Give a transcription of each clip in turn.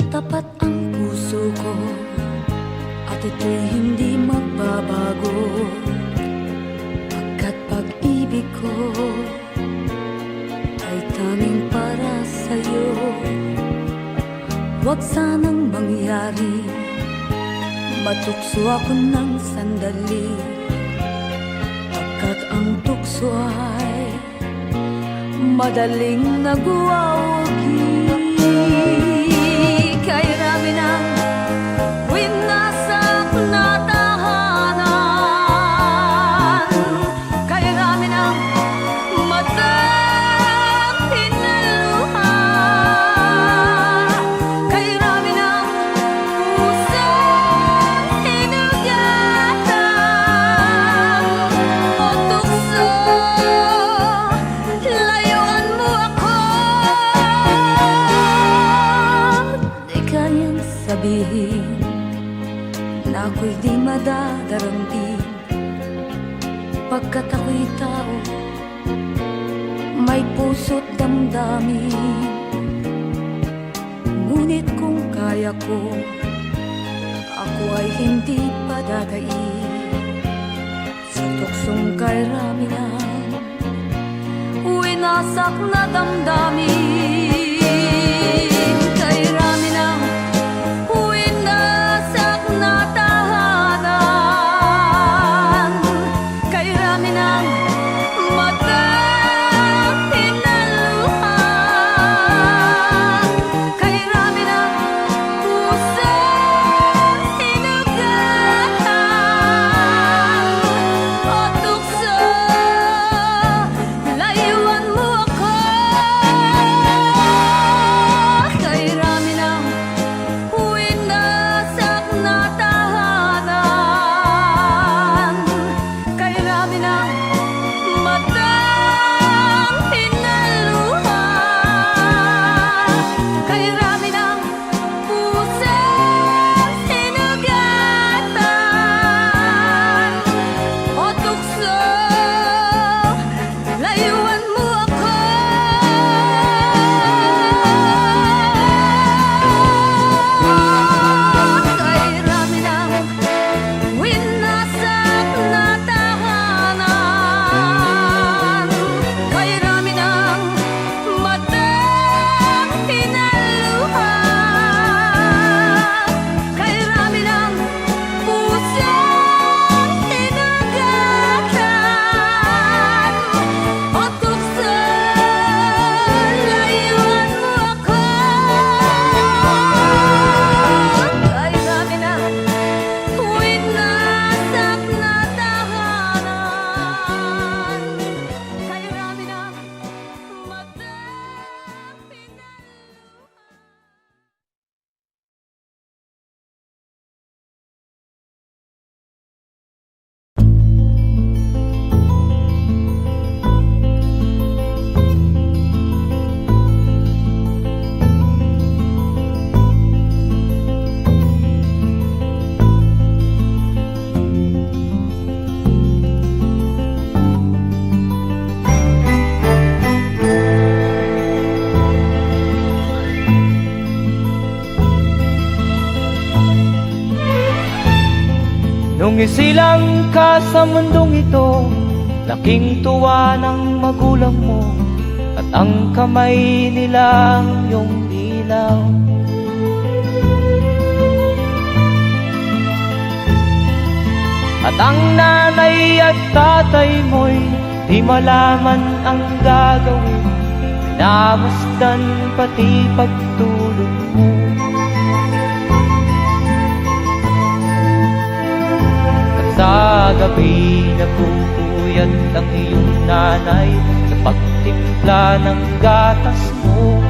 Tapat ang puso ko at ito'y hindi magbabago, pagkat pag-ibig ko ay tanging para sa'yo. Huwag sanang mangyari matukso ako ng sandali, pagkat ang tukso ay madaling nagwawagi. Kay rami ng winasak na tahanan, kay rami ng matang hinaluha, kay rami ng pusang hinugatan o tukso, layuan mo ako. Di kayang sabihin na ako'y di madadaramdin, pagkat ako'y tao, may puso't damdamin. Ngunit kung kaya ko, ako ay hindi padadaig sa tuksong kay rami ng winasak na damdamin. Kay rami ng winasak na tahanan, kay rami ng matang hinaluha, kay rami ng pusang hinugatan o tukso, layuan mo ako. Kay rami ng winasak na tahanan, kay rami ng matang hinaluha, kay rami ng pusang hinugatan o tukso, layuan mo ako. Kay rami ng winasak na tahanan, kay rami ng matang hinaluha, kay rami ng pusang hinugatan o tukso, layuan mo ako. Kay rami ng winasak na tahanan, kay rami ng matang Nung isilang ka sa mundong ito, laking tuwa ng magulang mo, at ang kamay nila ang iyong ilaw. At ang nanay at tatay mo'y di malaman ang gagawin, namasdan pati pagtulog mo. Sa gabi napupuyat ang iyong nanay sa pagtimpla ng gatas mo.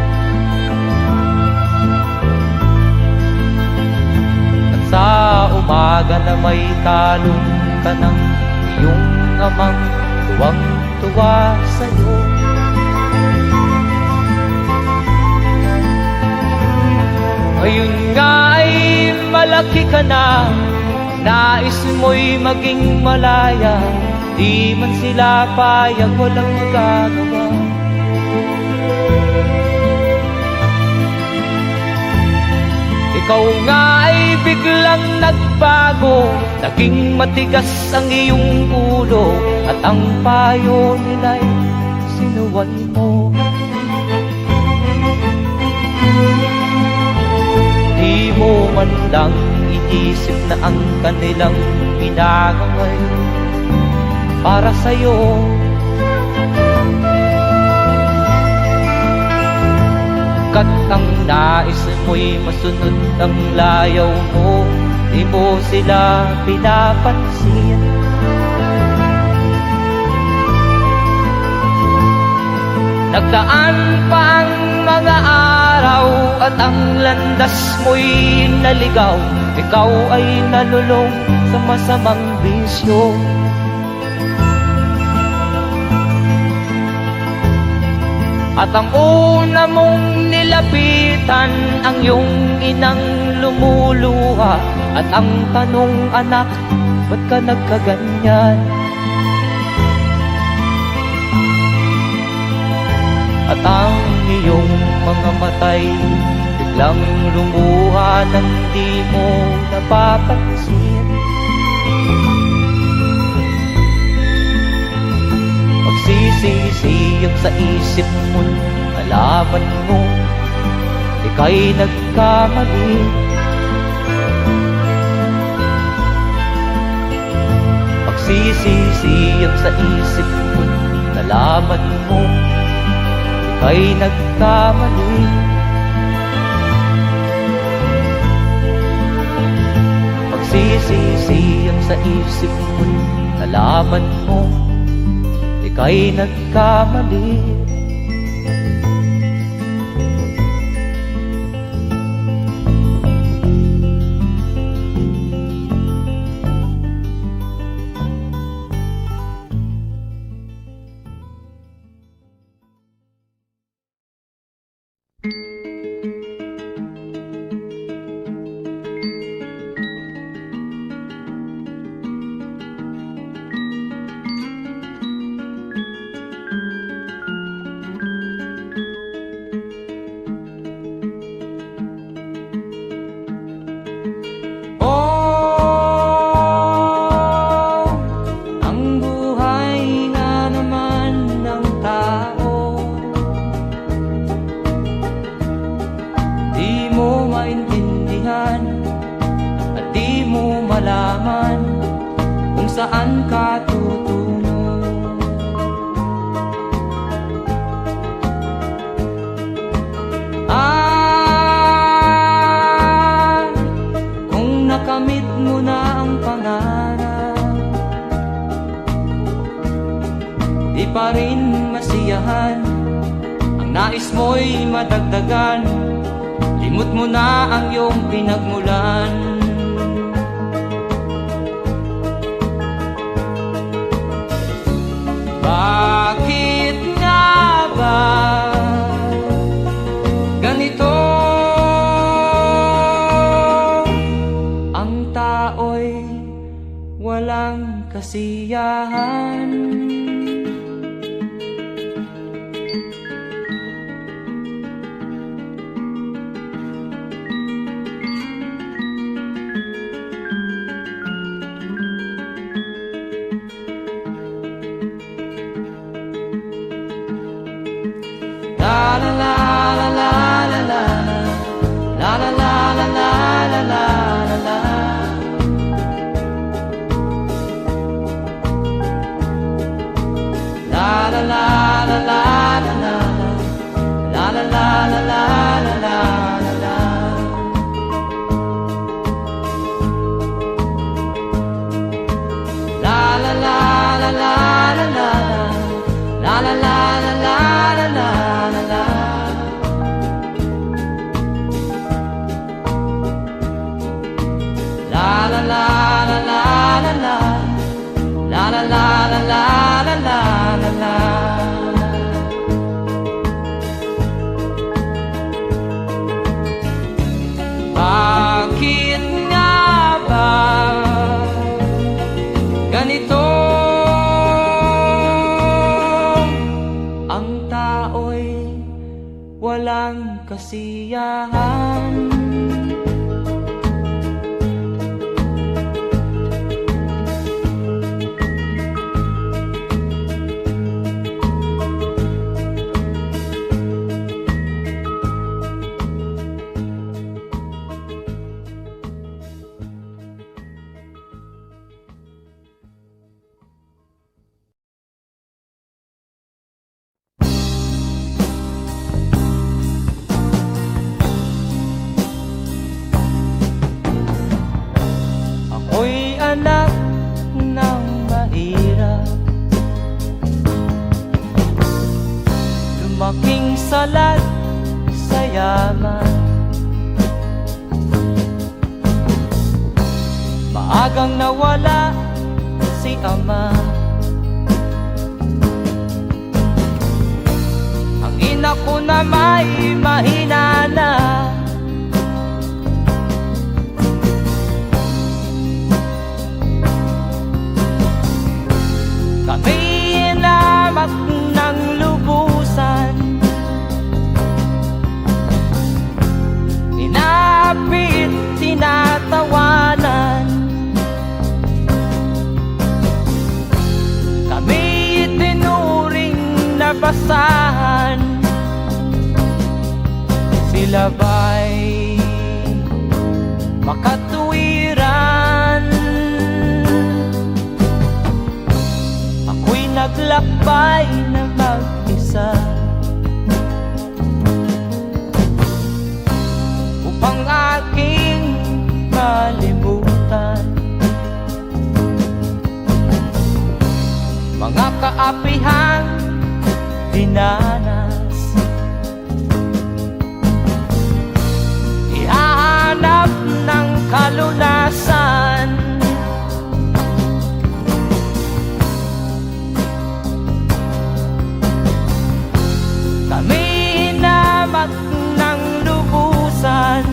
At sa umaga na may talong ka ng iyong amang tuwang-tuwa sa'yo. Ngayon nga ay malaki ka na, nais mo'y maging malaya, di man sila payag, walang magagawa. Ikaw nga ay biglang nagbago, naging matigas ang iyong ulo, at ang payo nila'y sinuway mo. Di mo man lang iisip na ang kanilang ginagaway para sa'yo. Kat ang nais mo'y masunod ang layaw mo, di mo sila pinapansin. Nagdaan pa ang mga araw at ang landas mo'y naligaw, ikaw ay nalulong sa masamang bisyo. At ang una mong nilapitan ang iyong inang lumuluha, at ang tanong, anak, ba't ka nagkaganyan? At ang iyong mga matay biglang lumuha nang di mo napapansin. Magsisisiyag sa isip mo, nalaman mo ika'y nagkamali. Magsisisiyag sa isip mo, nalaman mo ika'y nagkamali. Magsisisiyag sa isip mo, nalaman mo ika'y nagkamali. Saan ka tutungo? Kung nakamit mo na ang pangarap, di pa rin masiyahan ang nais mo'y madagdagan. Limot mo na ang iyong pinagmulan. Bakit nga ba ganito? Ang tao'y walang kasiyahan. Bakit nga ba ganito? Ang tao'y walang kasiyahan. salat sa yaman. Maagang nawala si ama. Ang ina ko na may mahina na. Kami inamak ng lubusan, inapit, tinatawanan. Kami itinuring na basahan. Sila ba'y makatuwiran? Ako'y naglakbay na mag-isa upang aking malimutan mga kaapihang dinanas. Ihahanap ng kalunasan. Kami hinamak ng lubusan,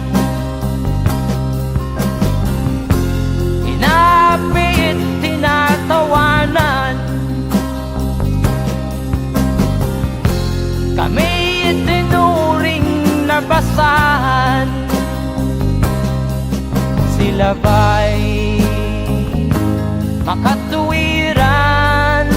inapit, tinatawanan. Kami itinuring na basahan. Sila ba'y makatuwiran?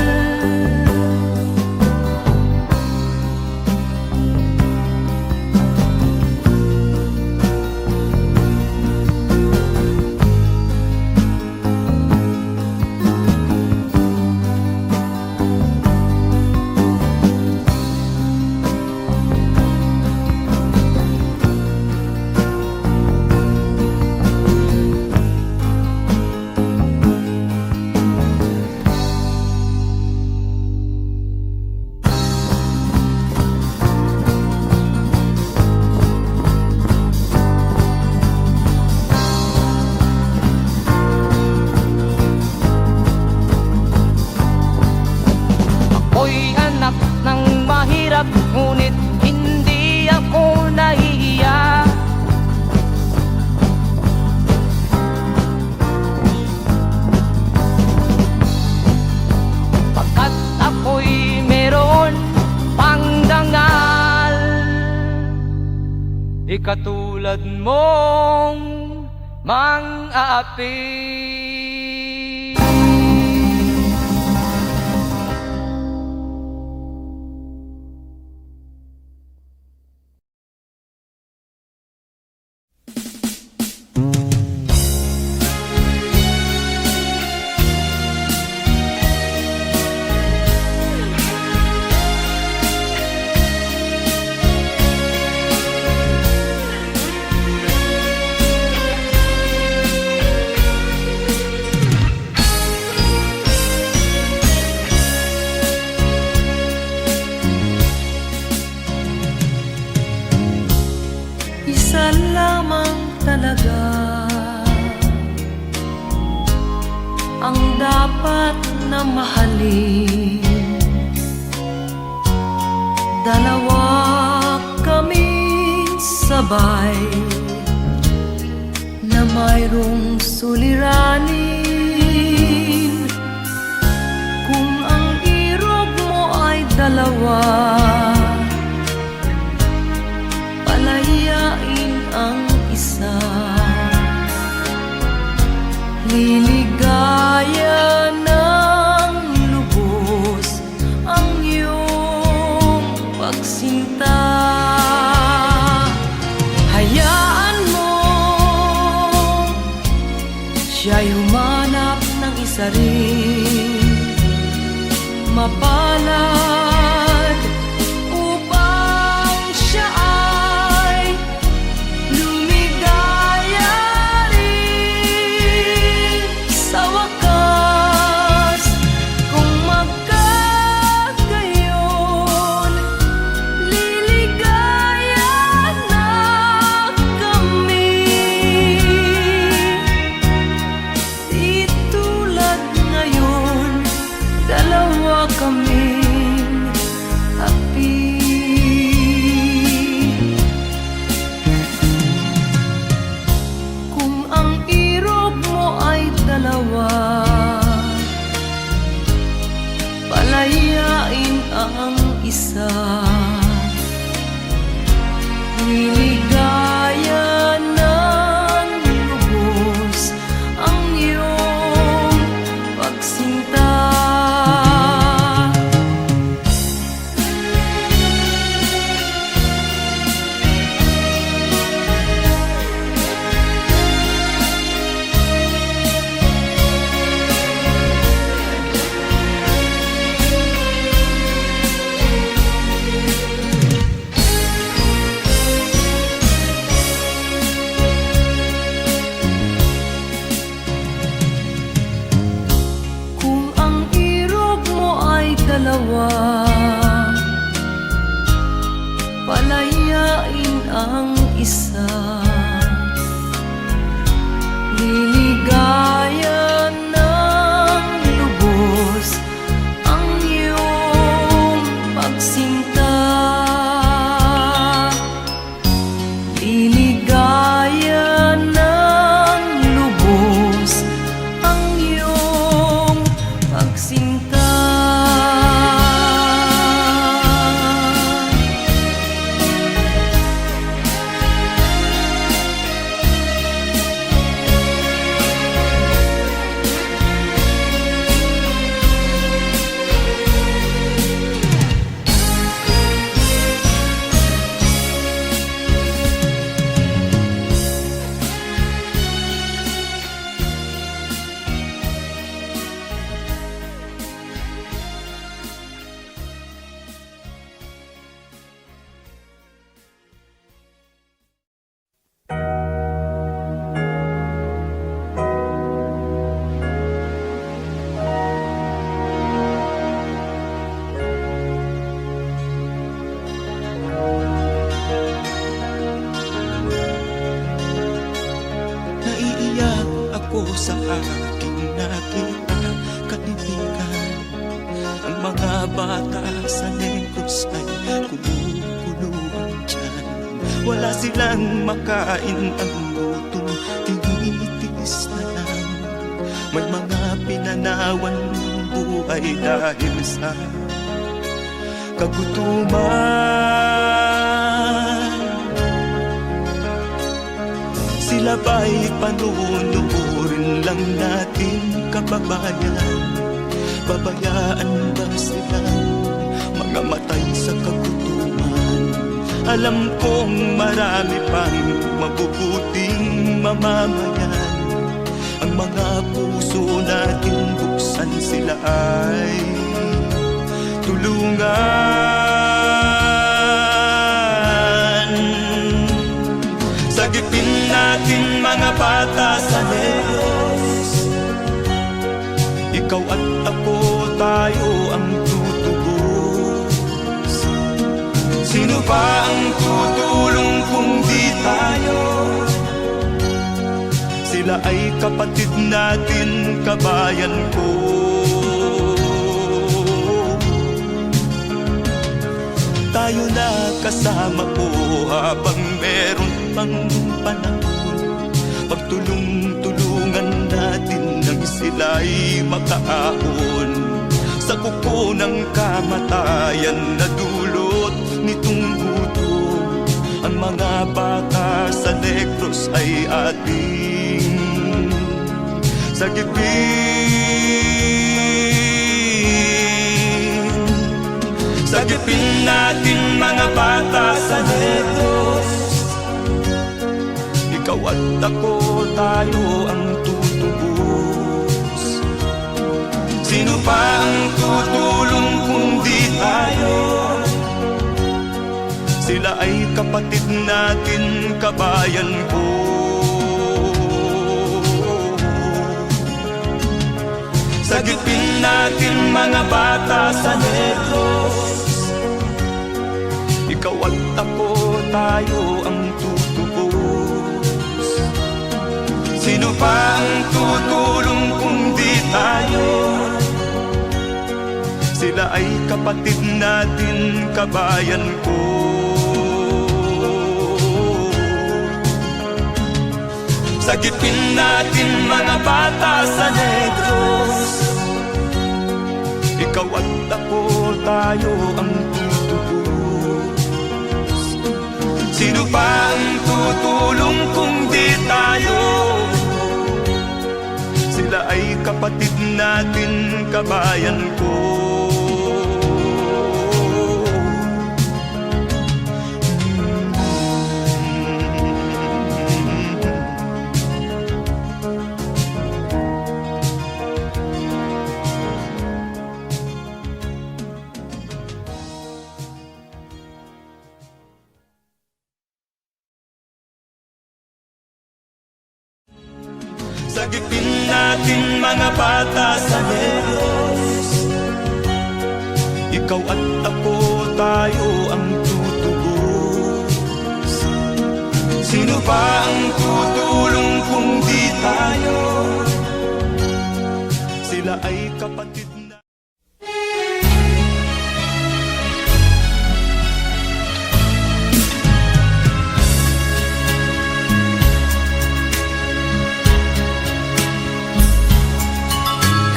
Ako'y anak ng mahirap, ngunit hindi ako nahihiya. Pagkat ako'y meron pang dangal, di katulad mong mang-aapi. Isa lamang talaga ang dapat na mahalin. Dalawa kaming sabay na mayroong suliranin. Kung ang irog mo ay dalawa, palayain ang isa. Liligaya ng lubos ang iyong pagsinta. Hayaan mo siya'y humanap ng isa rin, mapalad, upang siya ay lumigaya rin sa wakas. Kung magkagayon, liligaya ko sa aking nakita, kaibigan. Ang mga bata sa Negros ay kumukuluan dyan. Wala silang makain, ang gutom tinitiis na lang. May mga pinanawan ng buhay dahil sa kagutuman. Sila ba'y panunurin lang natin, kababayan? Babayaan ba silang mga matay sa kagutuman? Alam kong marami pang mabubuting mamamayan. Ang mga puso natin buksan, sila ay tulungan. Sagipin natin mga bata sa Negros. Ikaw at ako, tayo ang tutubos. Sino ba ang tutulong kung di tayo? Sila ay kapatid natin, kabayan ko. Tayo na kasama ko habang meron pang panahon. Pagtulong-tulungan natin nang sila'y makaahon sa kuko ng kamatayan na dulot nitong gutom. Ang mga bata sa Negros ay ating sagipin. Sagipin natin mga bata sa Negros. Ikaw at ako, tayo ang tutubos. Sino pa ang tutulong kung di tayo? Sila ay kapatid natin, kabayan ko. Sagipin natin mga bata sa Negros. Ikaw at ako, tayo ang tutubos. Sino pa ang tutulong kung di tayo? Sila ay kapatid natin, kabayan ko. Sagipin natin mga bata sa Negros. Ikaw at ako, tayo ang tutubos. Sino pa ang tutulong kung di tayo? Sila ay kapatid natin, kabayan ko. Sagipin natin mga bata sa Negros. Ikaw at ako, tayo ang tutubos. Sino ba ang tutulong kung di tayo? Sila ay kapatid na.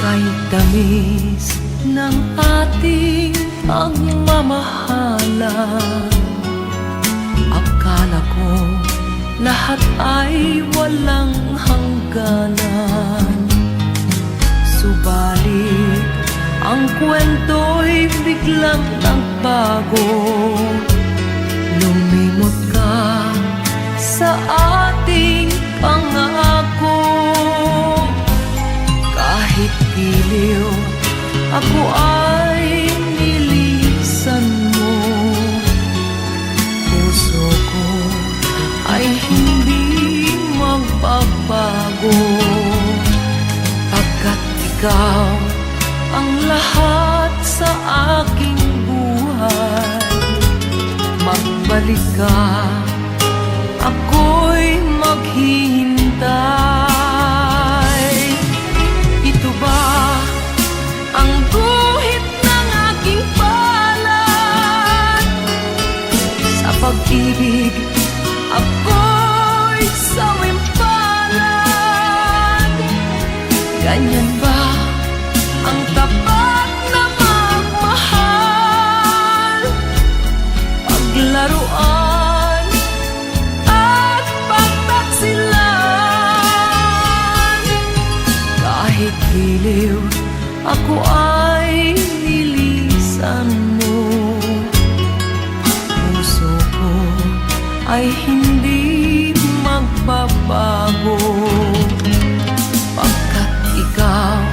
Kahit tamis ng ating pagmamahalan, akala ko lahat ay walang hangganan. Subalit ang kwento'y biglang nagbago. Lumimot ka sa ating pangako. Kahit giliw, ako ay nilisan mo. Puso ko ay hindi magbabago, pagkat ikaw ang lahat sa aking buhay. Magbalik ka, ako'y maghihintay. Ganyan ba ang tapat na magmahal? Paglaruan at pagtaksilan. Kahit giliw ako ay nilisan mo, puso ko ay hindi magbabago. Pagkat ikaw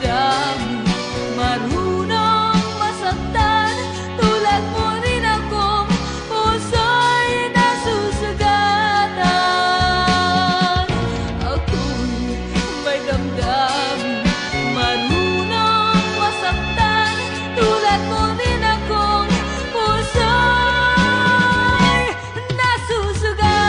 damdamin, marunong masaktan. Tulad mo rin akong puso'y nasusugatan. Ako'y may damdamin, marunong masaktan. Tulad mo rin akong puso'y nasusugatan.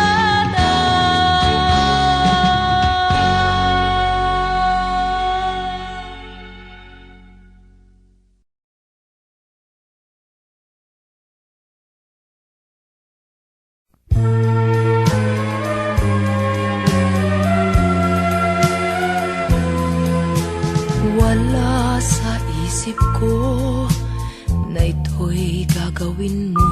Wala sa isip ko na ito'y gagawin mo.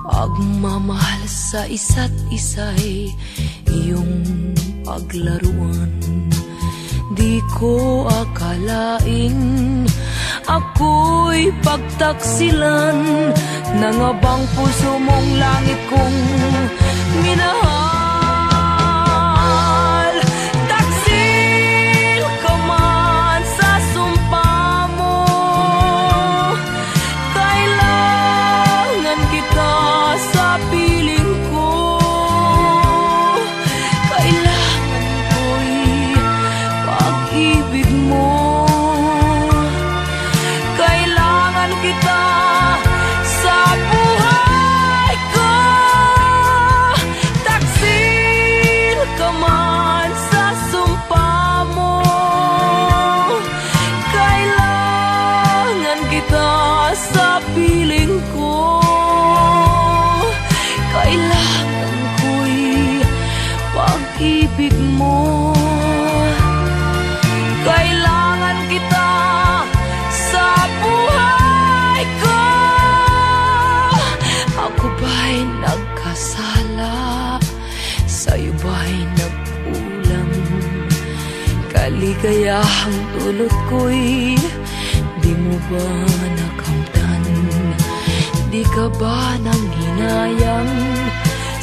Pagmamahal sa isa't isa'y iyong paglaruan. Di ko akalaing ako'y pagtaksilan ng abang puso mong langit kong minahal. Taksil ka man sa sumpa mo, kailangan kita sa piling ko. Kailangan ko'y pag-ibig mo. Kailangan kita sa buhay ko. Taksil ka man sa sumpa mo, kailangan kita sa piling ko. Kailangan ko'y pag-ibig mo. Kailangan kita sa buhay ko. Ako ba'y nagkasala? Sa'yo ba'y nagkulang? Kaligayahang dulot ko'y di mo ba nakamtan? Di ka ba nang hinayang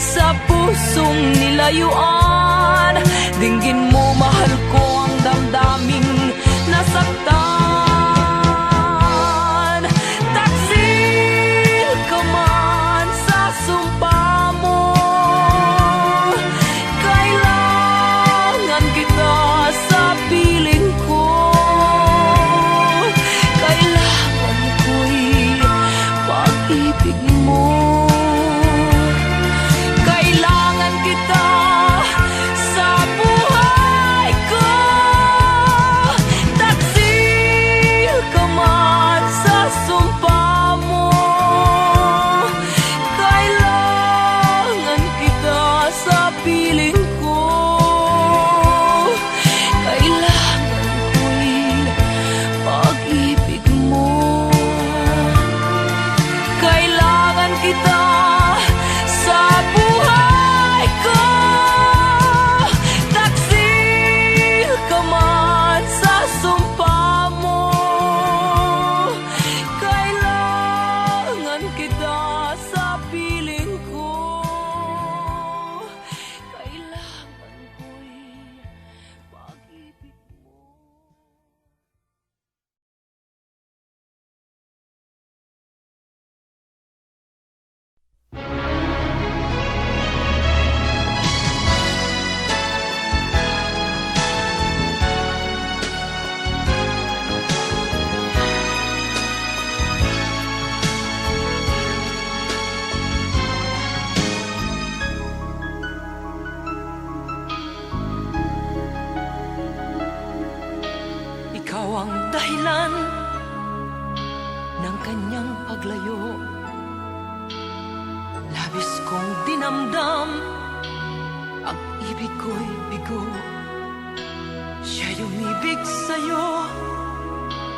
sa pusong nilayuan? Dinggin mo, mahal ko, ang damdaming nasaktan. Taksil ka man sa sumpa mo, kailangan kita sa piling ko. Kailangan ko'y pag-ibig mo. Kailangan kita sa buhay ko. Taksil ka man sa sumpa mo, kailangan kita sa piling ko. Kailangan ko'y pag-ibig mo. Kailangan kita sa buhay ko. Taksil ka man sa sumpa mo, kailangan kita sa piling ko. Kailangan ko'y pag-ibig mo. Ikaw ang dahilan ng kanyang paglayo. Labis kong dinamdam, ang ibig ko'y bigo. Siya'y umibig sa'yo,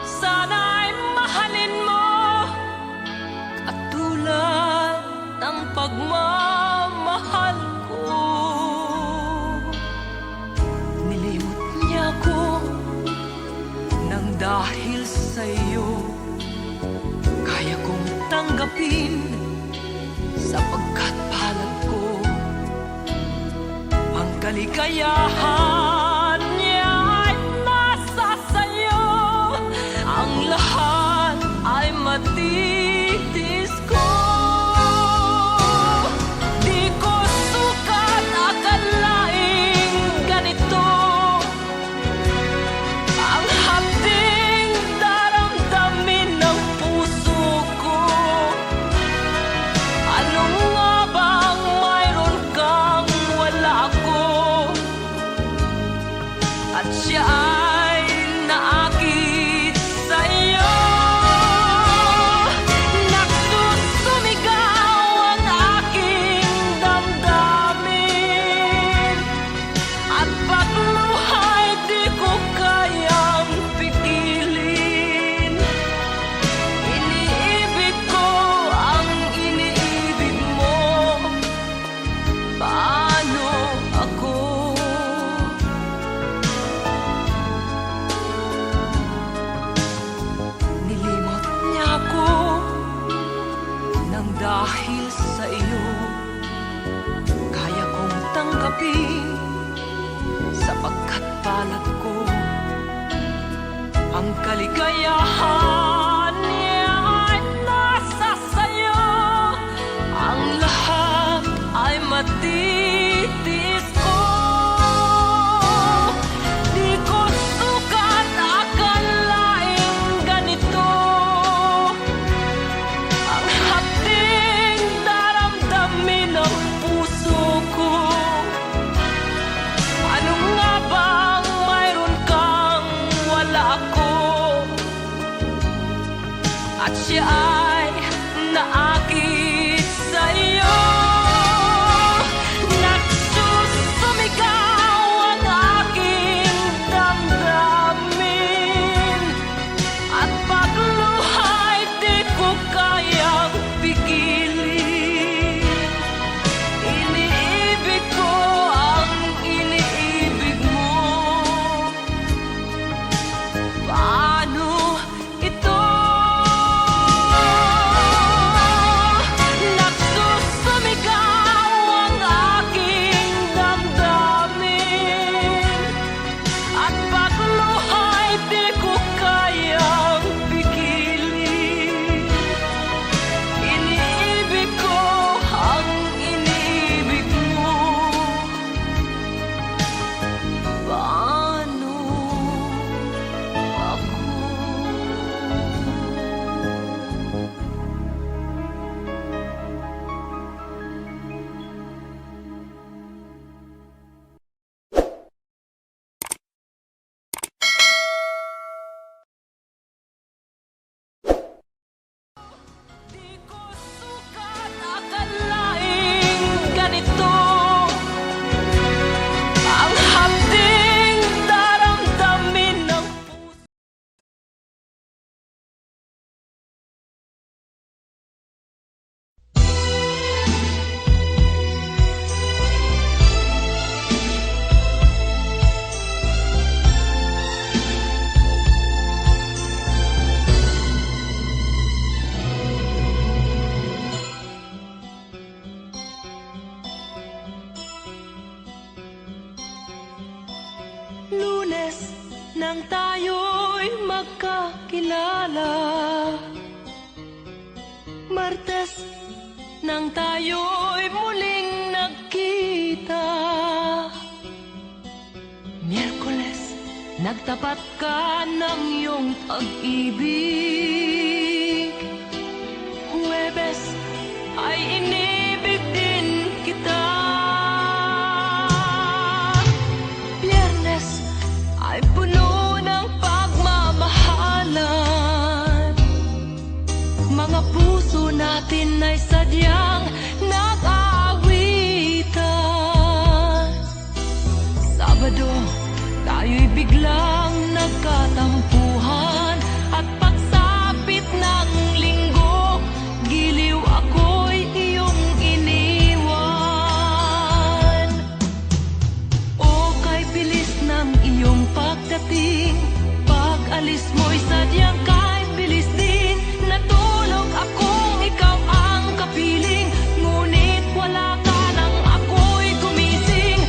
sana'y mahalin mo, katulad ng pagmamahal ko. Nilimot niya ko nang dahil sa'yo, kaya kong tanggapin sapagkat palad ko. Ang kaligayahan niya ay nasa Ang kaligayahan niya ay nasa sayo. Ang lahat ay matitis ko. Di ko sukat akalaing ganito. Ang hapding daramdamin ng puso ko. Ano nga bang mayroon kang wala ako? At siya ay naakit sa'yo. Nagsusumigaw ang aking damdamin. At pagluha'y di ko kayang pigilin. Iniibig ko ang iniibig mo. Paano ito? Nagsusumigaw ang aking damdamin. At pagluha'y di ko kayang pigilin. Iniibig ko ang iniibig mo. Paano ako? Di ko sukat akalaing ganito. Ang hapding daramdamin ng puso. Lunes nang tayo'y magkakilala. Martes nang tayo'y muling nagkita. Miyerkules, nagtapat ka ng iyong pag-ibig. Huwebes ay inibig din kita. Biyernes ay puno ng pagmamahalan. Mga puso natin ay sadyang nag-aawitan. Sabado, tayo'y biglang nagkatampuhan. At pagsapit ng linggo, giliw ako'y iyong iniwan. O kay bilis ng iyong pagdating, pag-alis mo'y sadyang kay bilis din. Natulog akong ikaw ang kapiling, ngunit wala ka nang ako'y gumising.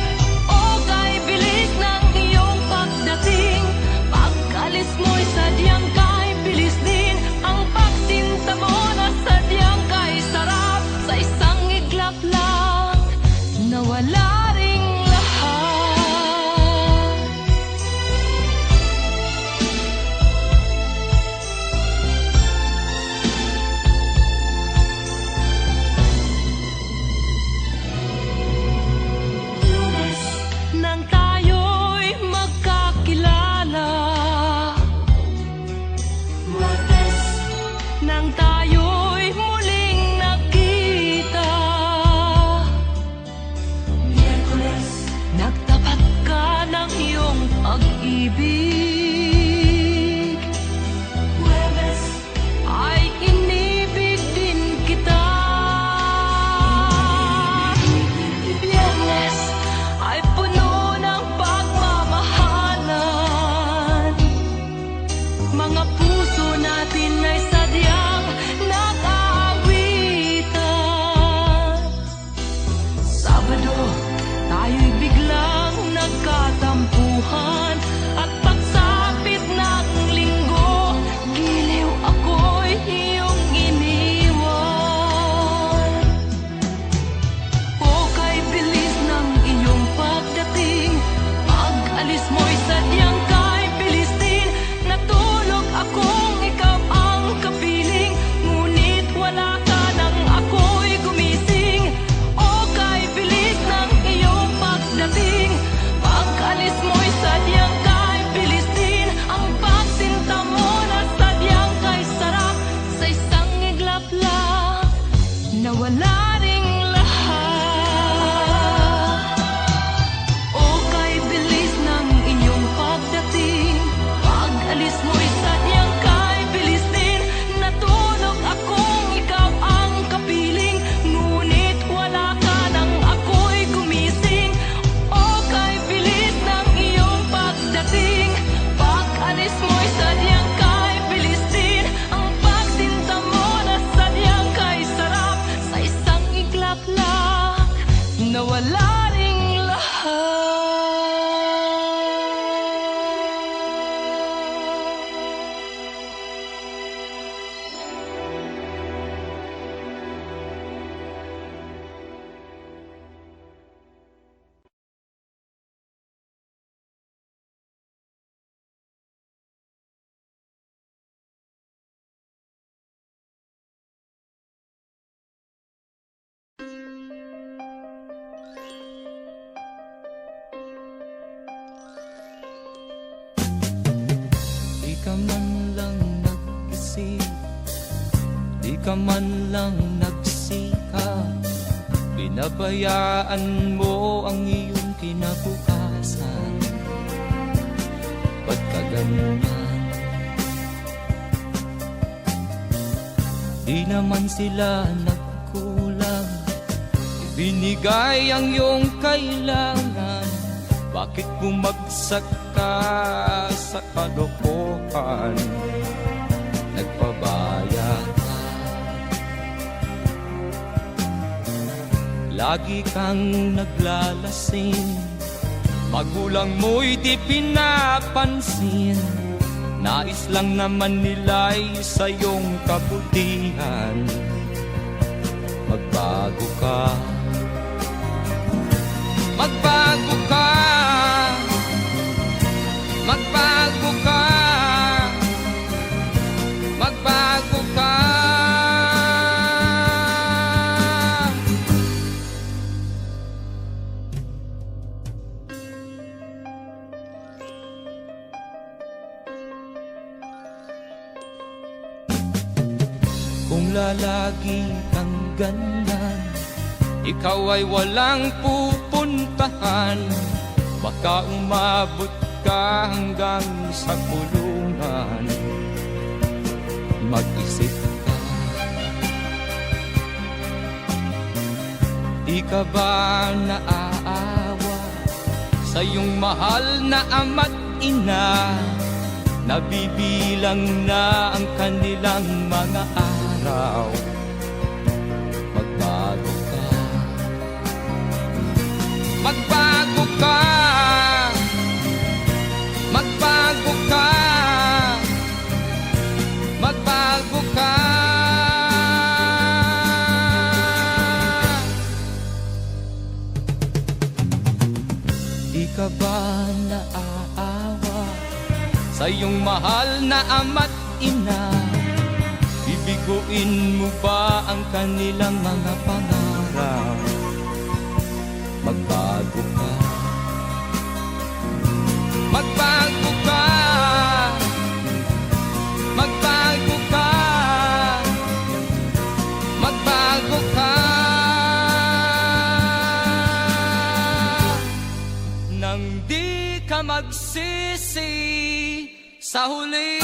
O kay bilis ng iyong pagdating, pag-alis mo'y sadyang kay bilis din. Ang pagsinta mo na sadyang kay sarap, sa isang iglap lang nawala ring lahat. ka man lang nag-isip, di ka man lang nagsikap, binabayaan mo ang iyong kinabukasan. Ba't ka ganyan? Di naman sila nagkulang, ibinigay ang iyong kailangan. Bakit bumagsak ka sa kalokohan? Nagpabaya ka, lagi kang naglalasing, magulang mo'y di pinapansin. Nais lang naman nila'y sa iyong kabutihan. Magbago ka, magbago ka, magbago ka, magbago ka. Kung lalagi kang ganyan, ikaw ay walang pupuntahan. Baka umabot ka hanggang sa kulungan. Mag-isip ka, di ka ba naaawa sa iyong mahal na ama't ina? Nabibilang na ang kanilang mga araw. Magbago ka, magbago ka, magbago ka, magbago ka. Di ka ba naaawa sa iyong mahal na ama't ina? Bibiguin mo ba ang kanilang mga pangarap? Magbago ka, magbago ka, magbago ka, magbago ka. Nang di ka magsisi sa huli.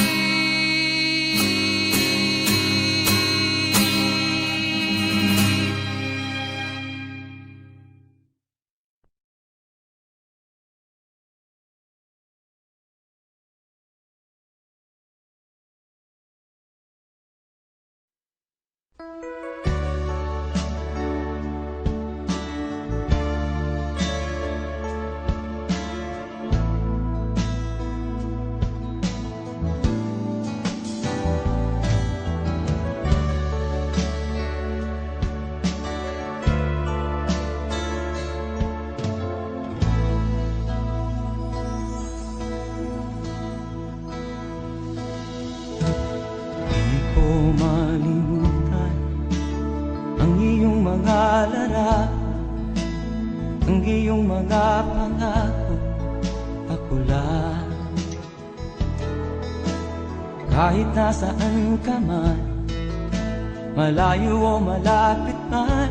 Malimutan ang iyong mga larap, ang iyong mga pangako, ako lang. Kahit nasaan ka man, malayo o malapit man,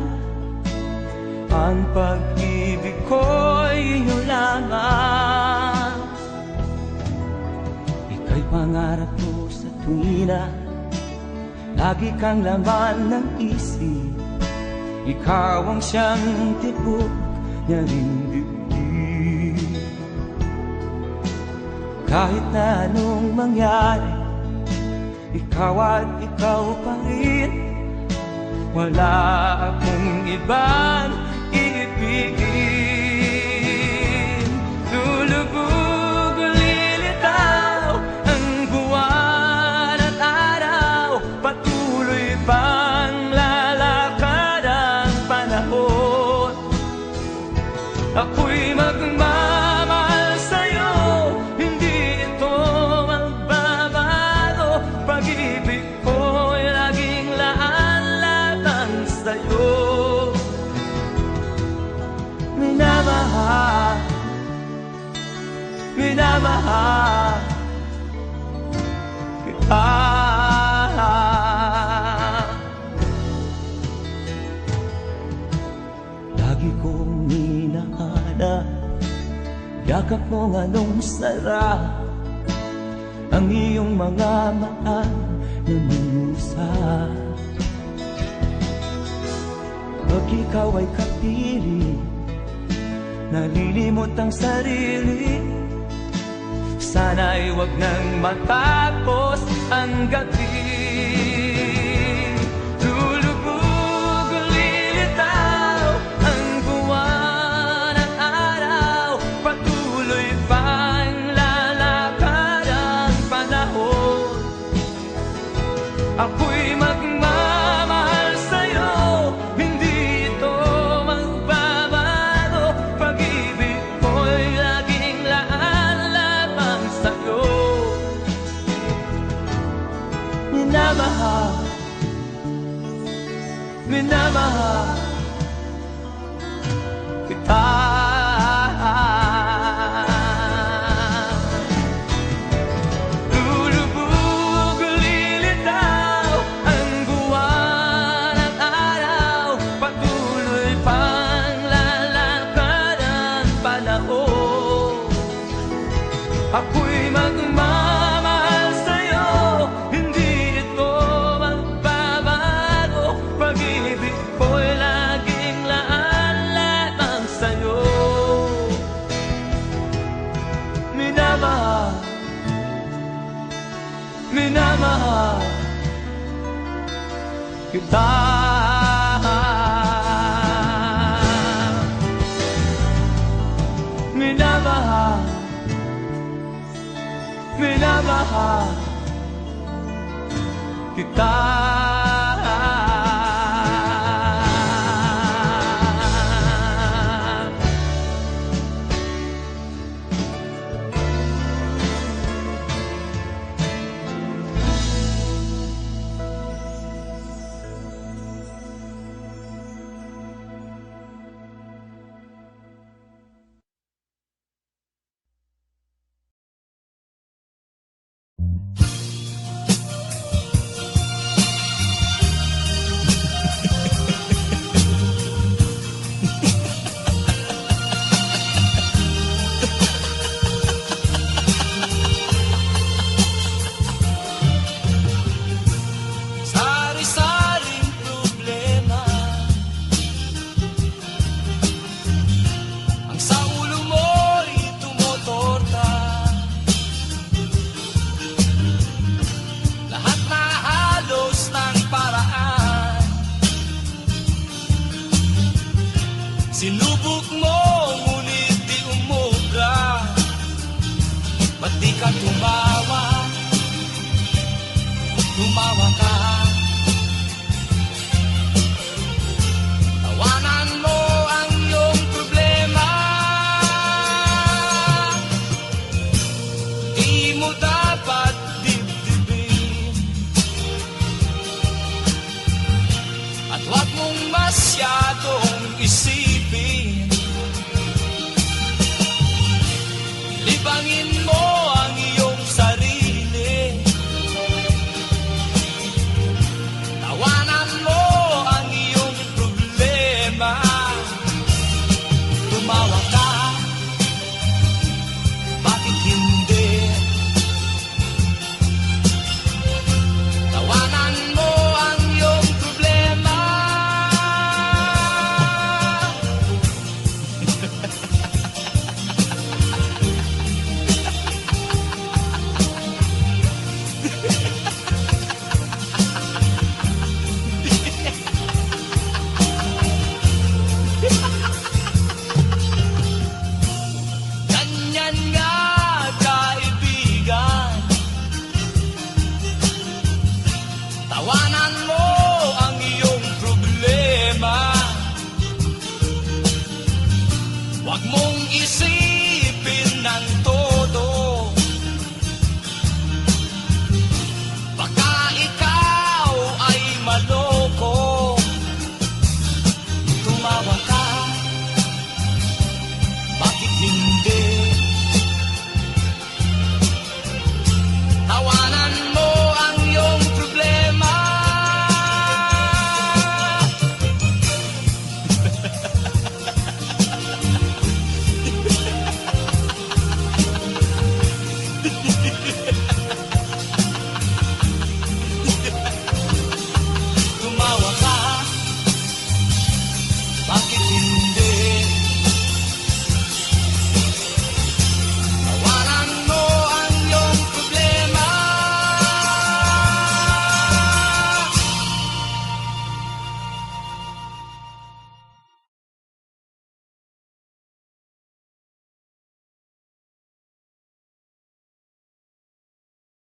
ang pag-ibig ko'y iyo lamang. Ika'y pangarap ko sa tuwina, lagi kang laman ng isip. Ikaw ang siyang tibok niya ring dibdib. Kahit na anong mangyari, ikaw at ikaw pa rin. Wala akong ibang iibigin. Lulubog o lilitaw ang buwan at araw, patuloy pang lalakad ang panahon. Ako'y magmamahal sa'yo, hindi ito magbabago. Pag-ibig ko'y laging laan-latang sa'yo. yakap mo anong sarap, ang iyong mga mata namumusa. Pag ikaw ay kapili, nalilimot ang sarili. Sana'y wag nang matapos ang gabi. Lulubog, lilitaw ang buwan at araw. Patuloy pang lalakad ang panahon. Ako'y magmamahal sa'yo, hindi ito magbabago. Pag-ibig ko'y laging laan lamang sa'yo. Minamahal, minamahal kita. Lulubog, lilitaw ang buwan at araw. Patuloy pang lalakad ang panahon. Ako'y magmamahal sa'yo, hindi ito magbabago. Pag-ibig ko'y laging laan lamang sa'yo. Minamahal, minamahal kita. Minamahal, minamahal kita.